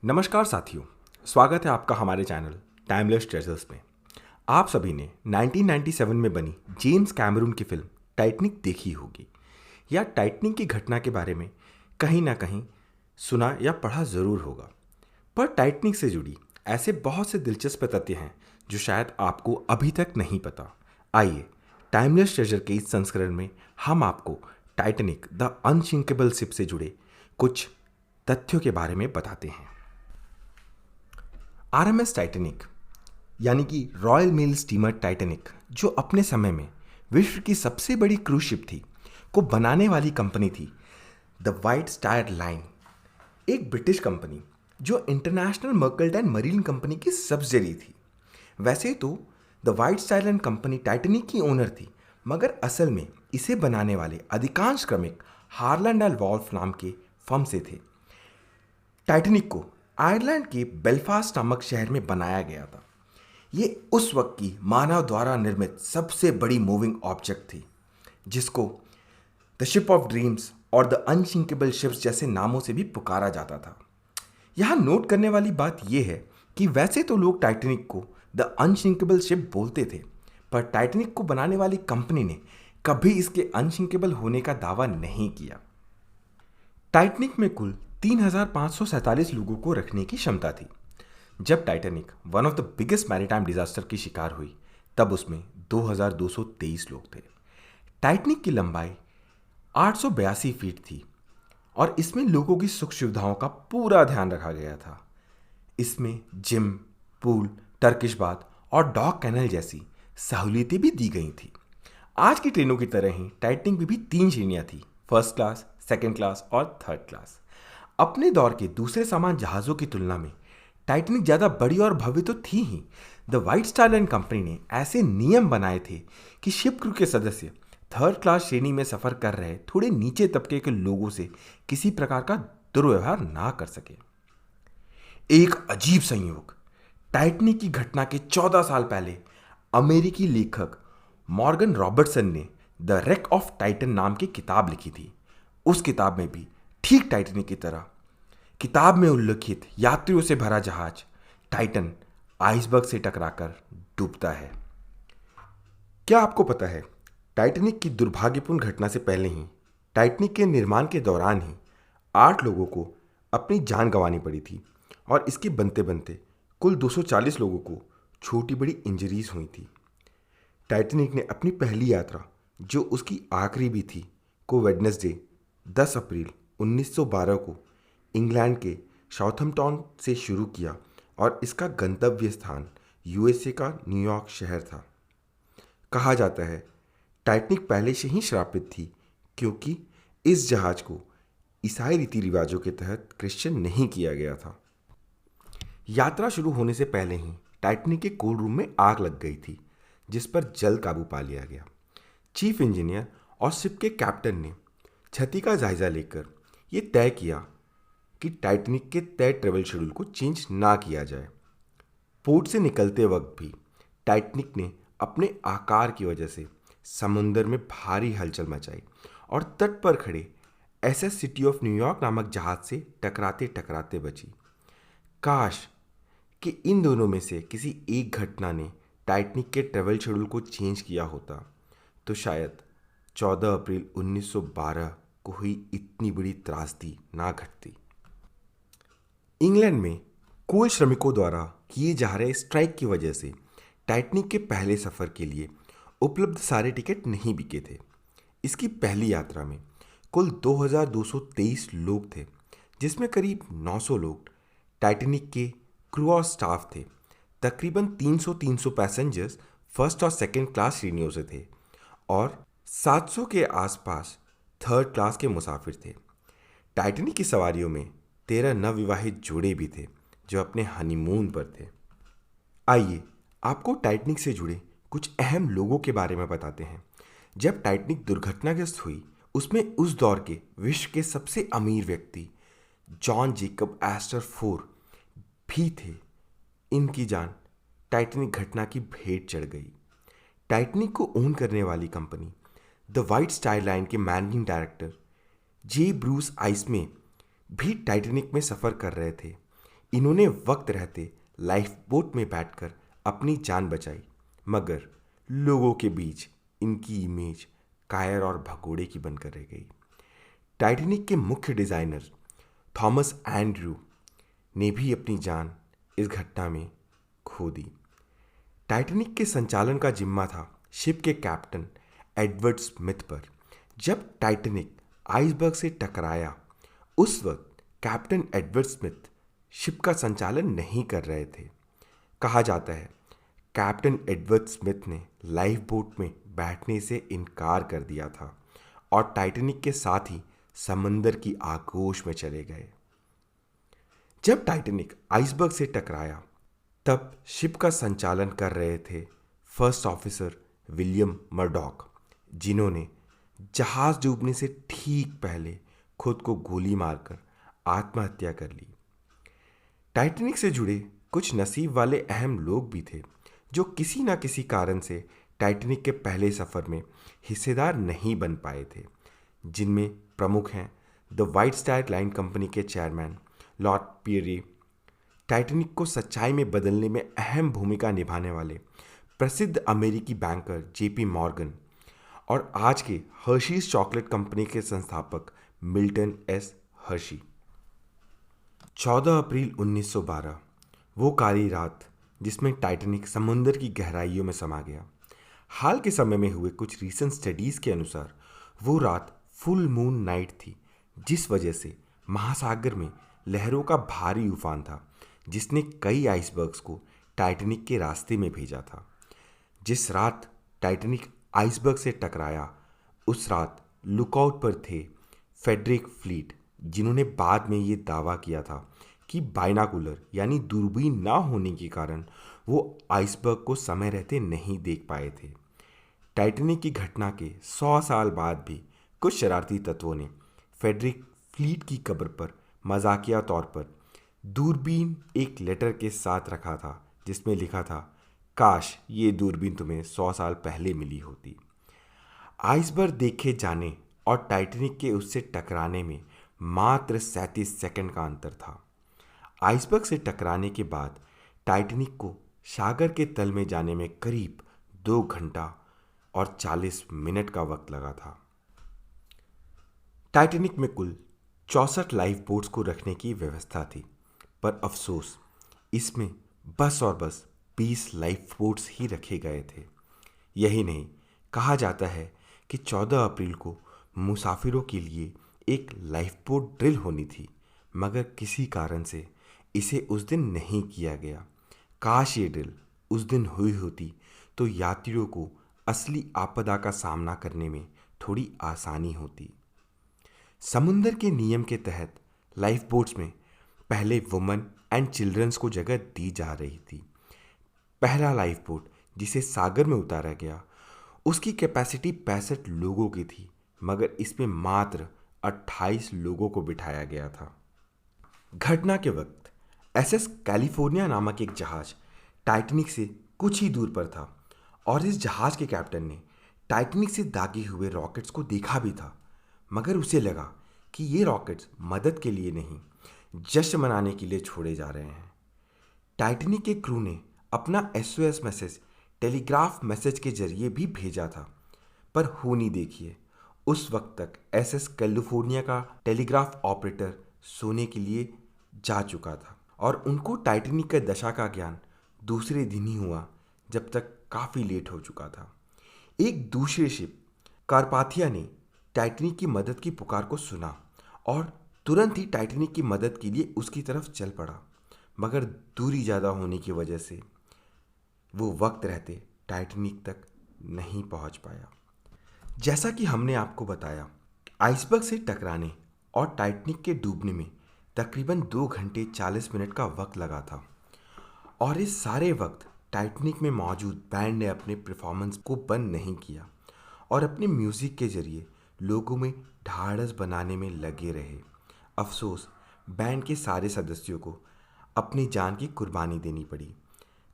नमस्कार साथियों, स्वागत है आपका हमारे चैनल टाइमलेस ट्रेजर्स में। आप सभी ने 1997 में बनी जेम्स कैमरून की फिल्म टाइटैनिक देखी होगी या टाइटैनिक की घटना के बारे में कहीं ना कहीं सुना या पढ़ा ज़रूर होगा। पर टाइटैनिक से जुड़ी ऐसे बहुत से दिलचस्प तथ्य हैं जो शायद आपको अभी तक नहीं पता। आइए टाइमलेस ट्रेजर के इस संस्करण में हम आपको टाइटैनिक द अनसिंकेबल शिप से जुड़े कुछ तथ्यों के बारे में बताते हैं। आरएमएस टाइटैनिक यानी कि रॉयल मेल स्टीमर टाइटैनिक, जो अपने समय में विश्व की सबसे बड़ी क्रूज शिप थी, को बनाने वाली कंपनी थी द वाइट स्टार लाइन, एक ब्रिटिश कंपनी जो इंटरनेशनल मर्केंटाइल मरीन कंपनी की सब्सिडियरी थी। वैसे तो the White Star Line company Titanic की ओनर थी, मगर असल में इसे बनाने वाले अधिकांश श्रमिक हारलैंड एंड वॉल्फ नाम के फर्म से थे। टाइटैनिक को आयरलैंड के बेलफास्ट नामक शहर में बनाया गया था। ये उस वक्त की मानव द्वारा निर्मित सबसे बड़ी मूविंग ऑब्जेक्ट थी, जिसको द शिप ऑफ ड्रीम्स और द अनसिंकेबल शिप्स जैसे नामों से भी पुकारा जाता था। यहाँ नोट करने वाली बात यह है कि वैसे तो लोग टाइटैनिक को द अनसिंकेबल शिप बोलते थे, पर टाइटैनिक को बनाने वाली कंपनी ने कभी इसके अनसिंकेबल होने का दावा नहीं किया। टाइटैनिक में कुल 3,547 लोगों को रखने की क्षमता थी। जब Titanic one of the biggest maritime disaster की शिकार हुई, तब उसमें 2,223 लोग थे। टाइटैनिक की लंबाई 882 फीट थी और इसमें लोगों की सुख सुविधाओं का पूरा ध्यान रखा गया था। इसमें जिम, पूल, टर्किश बाथ और डॉग कैनल जैसी सहूलियतें भी दी गई थी। आज की ट्रेनों की तरह ही टाइटैनिक में भी 3 श्रेणियां थी: फर्स्ट क्लास, सेकेंड क्लास और थर्ड क्लास। अपने दौर के दूसरे सामान जहाज़ों की तुलना में टाइटैनिक ज़्यादा बड़ी और भव्य तो थी ही। The White Star Line company ने ऐसे नियम बनाए थे कि शिप क्रू के सदस्य थर्ड क्लास श्रेणी में सफ़र कर रहे थोड़े नीचे तबके के लोगों से किसी प्रकार का दुर्व्यवहार ना कर सके। एक अजीब संयोग, टाइटैनिक की घटना के 14 साल पहले अमेरिकी लेखक मॉर्गन रॉबर्टसन ने द रेक ऑफ टाइटन नाम की किताब लिखी थी। उस किताब में भी ठीक टाइटैनिक की तरह किताब में उल्लिखित यात्रियों से भरा जहाज टाइटन आइसबर्ग से टकराकर डूबता है। क्या आपको पता है, टाइटैनिक की दुर्भाग्यपूर्ण घटना से पहले ही टाइटैनिक के निर्माण के दौरान ही 8 लोगों को अपनी जान गंवानी पड़ी थी और इसके बनते बनते कुल 240 लोगों को छोटी बड़ी इंजरीज हुई थी। टाइटैनिक ने अपनी पहली यात्रा, जो उसकी आखिरी भी थी, को वेडनेसडे 10 अप्रैल 1912 को इंग्लैंड के साउथम्पटन से शुरू किया और इसका गंतव्य स्थान यूएसए का न्यूयॉर्क शहर था। कहा जाता है टाइटैनिक पहले से ही श्रापित थी, क्योंकि इस जहाज को ईसाई रीति रिवाजों के तहत क्रिश्चियन नहीं किया गया था। यात्रा शुरू होने से पहले ही टाइटैनिक के कोल रूम में आग लग गई थी, जिस पर जल्द काबू पा लिया गया। चीफ इंजीनियर और शिप के कैप्टन ने क्षति का जायजा लेकर यह तय किया कि टाइटैनिक के तय ट्रेवल शेड्यूल को चेंज ना किया जाए। पोर्ट से निकलते वक्त भी टाइटैनिक ने अपने आकार की वजह से समुद्र में भारी हलचल मचाई और तट पर खड़े एसएस सिटी ऑफ न्यूयॉर्क नामक जहाज से टकराते टकराते बची। काश कि इन दोनों में से किसी एक घटना ने टाइटैनिक के ट्रेवल शेड्यूल को चेंज किया होता, तो शायद 14 अप्रैल 1912 को हुई इतनी बड़ी त्रासदी ना घटती। इंग्लैंड में कोल श्रमिकों द्वारा किए जा रहे स्ट्राइक की वजह से टाइटैनिक के पहले सफ़र के लिए उपलब्ध सारे टिकट नहीं बिके थे। इसकी पहली यात्रा में कुल 2,223 लोग थे, जिसमें करीब 900 लोग टाइटैनिक के क्रू और स्टाफ थे। तकरीबन 300 पैसेंजर्स फर्स्ट और सेकंड क्लास श्रेणियों से थे और 700 के आसपास थर्ड क्लास के मुसाफिर थे। टाइटैनिक की सवारियों में 13 नवविवाहित जोड़े भी थे जो अपने हनीमून पर थे। आइए आपको टाइटैनिक से जुड़े कुछ अहम लोगों के बारे में बताते हैं। जब टाइटैनिक दुर्घटनाग्रस्त हुई, उसमें उस दौर के विश्व के सबसे अमीर व्यक्ति जॉन जेकब एस्टर फोर भी थे। इनकी जान टाइटैनिक घटना की भेंट चढ़ गई। टाइटैनिक को ओन करने वाली company the White Star line के मैनेजिंग डायरेक्टर जे ब्रूस आइसमे भी टाइटैनिक में सफ़र कर रहे थे। इन्होंने वक्त रहते लाइफ बोट में बैठकर अपनी जान बचाई, मगर लोगों के बीच इनकी इमेज कायर और भगोड़े की बनकर रह गई। टाइटैनिक के मुख्य डिज़ाइनर थॉमस एंड्रू ने भी अपनी जान इस घटना में खो दी। टाइटैनिक के संचालन का जिम्मा था शिप के कैप्टन एडवर्ड स्मिथ पर। जब टाइटैनिक आइसबर्ग से टकराया, उस वक्त कैप्टन एडवर्ड स्मिथ शिप का संचालन नहीं कर रहे थे। कहा जाता है कैप्टन एडवर्ड स्मिथ ने लाइफ बोट में बैठने से इनकार कर दिया था और टाइटैनिक के साथ ही समंदर की आगोश में चले गए। जब टाइटैनिक आइसबर्ग से टकराया, तब शिप का संचालन कर रहे थे फर्स्ट ऑफिसर विलियम मर्डॉक, जिन्होंने जहाज डूबने से ठीक पहले खुद को गोली मारकर आत्महत्या कर ली। टाइटैनिक से जुड़े कुछ नसीब वाले अहम लोग भी थे जो किसी न किसी कारण से टाइटैनिक के पहले सफ़र में हिस्सेदार नहीं बन पाए थे, जिनमें प्रमुख हैं the white star Line company के चेयरमैन लॉर्ड पियरे, टाइटैनिक को सच्चाई में बदलने में अहम भूमिका निभाने वाले प्रसिद्ध अमेरिकी बैंकर जेपी मॉर्गन और आज के हर्शीज चॉकलेट कंपनी के संस्थापक मिल्टन एस हर्शी। 14 अप्रैल 1912 वो काली रात जिसमें टाइटैनिक समुद्र की गहराइयों में समा गया। हाल के समय में हुए कुछ रीसेंट स्टडीज़ के अनुसार वो रात फुल मून नाइट थी, जिस वजह से महासागर में लहरों का भारी उफान था, जिसने कई आइसबर्ग्स को टाइटैनिक के रास्ते में भेजा था। जिस रात टाइटैनिक आइसबर्ग से टकराया, उस रात लुकआउट पर थे फेडरिक फ्लीट, जिन्होंने बाद में ये दावा किया था कि बाइनाकुलर यानी दूरबीन ना होने के कारण वो आइसबर्ग को समय रहते नहीं देख पाए थे। टाइटैनिक की घटना के 100 साल बाद भी कुछ शरारती तत्वों ने फेडरिक फ्लीट की कब्र पर मजाकिया तौर पर दूरबीन एक लेटर के साथ रखा था, जिसमें लिखा था, काश ये दूरबीन तुम्हें 100 साल पहले मिली होती। आइसबर्ग देखे जाने और टाइटैनिक के उससे टकराने में मात्र 37 सेकंड का अंतर था। आइसबर्ग से टकराने के बाद टाइटैनिक को सागर के तल में जाने में करीब 2 घंटा और 40 मिनट का वक्त लगा था। टाइटैनिक में कुल 64 लाइफ बोट्स को रखने की व्यवस्था थी, पर अफसोस इसमें बस और बस 20 लाइफ बोट्स ही रखे गए थे। यही नहीं, कहा जाता है कि 14 अप्रैल को मुसाफिरों के लिए एक लाइफ बोट ड्रिल होनी थी, मगर किसी कारण से इसे उस दिन नहीं किया गया। काश ये ड्रिल उस दिन हुई होती तो यात्रियों को असली आपदा का सामना करने में थोड़ी आसानी होती। समुंदर के नियम के तहत लाइफ बोट्स में पहले वुमेन एंड चिल्ड्रंस को जगह दी जा रही थी। पहला लाइफ बोट जिसे सागर में उतारा गया, उसकी कैपेसिटी 65 लोगों की थी, मगर इसमें मात्र 28 लोगों को बिठाया गया था। घटना के वक्त एसएस कैलिफोर्निया नामक एक जहाज टाइटैनिक से कुछ ही दूर पर था और इस जहाज के कैप्टन ने टाइटैनिक से दागे हुए रॉकेट्स को देखा भी था, मगर उसे लगा कि ये रॉकेट्स मदद के लिए नहीं, जश्न मनाने के लिए छोड़े जा रहे हैं। टाइटैनिक के क्रू ने अपना एसओएस मैसेज टेलीग्राफ मैसेज के जरिए भी भेजा था, पर होनी देखिए, उस वक्त तक एसएस कैलिफोर्निया का टेलीग्राफ ऑपरेटर सोने के लिए जा चुका था और उनको टाइटैनिक के दशा का ज्ञान दूसरे दिन ही हुआ, जब तक काफ़ी लेट हो चुका था। एक दूसरे शिप कारपाथिया ने टाइटैनिक की मदद की पुकार को सुना और तुरंत ही टाइटैनिक की मदद के लिए उसकी तरफ चल पड़ा, मगर दूरी ज़्यादा होने की वजह से वो वक्त रहते टाइटैनिक तक नहीं पहुंच पाया। जैसा कि हमने आपको बताया, आइसबर्ग से टकराने और टाइटैनिक के डूबने में तकरीबन 2 घंटे 40 मिनट का वक्त लगा था और इस सारे वक्त टाइटैनिक में मौजूद बैंड ने अपने परफॉर्मेंस को बंद नहीं किया और अपने म्यूज़िक के जरिए लोगों में ढाढ़स बनाने में लगे रहे। अफसोस, बैंड के सारे सदस्यों को अपनी जान की कुर्बानी देनी पड़ी।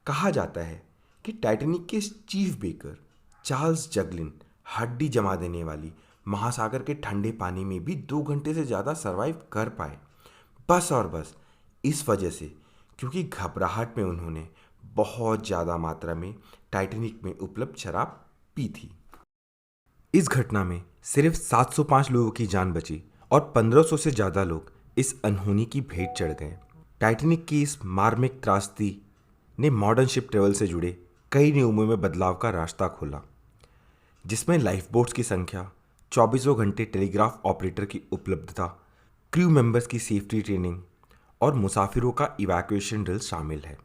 कहा जाता है कि टाइटैनिक के चीफ बेकर चार्ल्स जगलिन हड्डी जमा देने वाली महासागर के ठंडे पानी में भी 2 घंटे से ज़्यादा सरवाइव कर पाए, बस और बस इस वजह से क्योंकि घबराहट में उन्होंने बहुत ज़्यादा मात्रा में टाइटैनिक में उपलब्ध शराब पी थी। इस घटना में सिर्फ 705 लोगों की जान बची और 1500 से ज़्यादा लोग इस अनहोनी की भेंट चढ़ गए। टाइटैनिक की इस मार्मिक त्रासदी ने मॉडर्न शिप ट्रेवल से जुड़े कई नियमों में बदलाव का रास्ता खोला, जिसमें लाइफ बोट्स की संख्या, 24 घंटे टेलीग्राफ ऑपरेटर की उपलब्धता, क्रू मेंबर्स की सेफ्टी ट्रेनिंग और मुसाफिरों का इवैक्यूएशन ड्रिल शामिल है।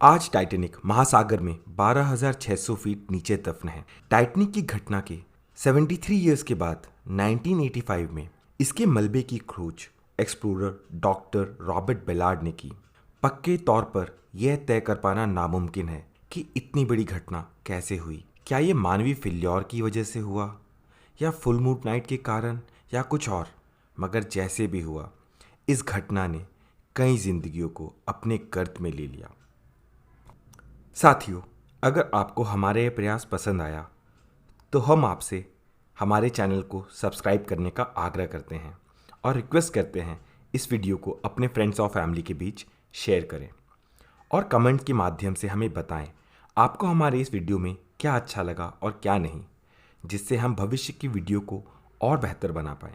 आज टाइटैनिक महासागर में 12,600 फीट नीचे दफन है। टाइटैनिक की घटना के 73 ईयर्स के बाद 1985 में इसके मलबे की खोज एक्सप्लोरर डॉक्टर रॉबर्ट बेलार्ड ने की। पक्के तौर पर यह तय कर पाना नामुमकिन है कि इतनी बड़ी घटना कैसे हुई। क्या ये मानवीय फेल्योर की वजह से हुआ या फुल मून नाइट के कारण या कुछ और, मगर जैसे भी हुआ इस घटना ने कई जिंदगियों को अपने गर्द में ले लिया। साथियों, अगर आपको हमारे ये प्रयास पसंद आया तो हम आपसे हमारे चैनल को सब्सक्राइब करने का आग्रह करते हैं और रिक्वेस्ट करते हैं इस वीडियो को अपने फ्रेंड्स और फैमिली के बीच शेयर करें और कमेंट के माध्यम से हमें बताएं आपको हमारे इस वीडियो में क्या अच्छा लगा और क्या नहीं, जिससे हम भविष्य की वीडियो को और बेहतर बना पाएं।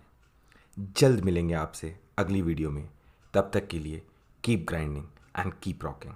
जल्द मिलेंगे आपसे अगली वीडियो में। तब तक के लिए keep grinding and keep rocking.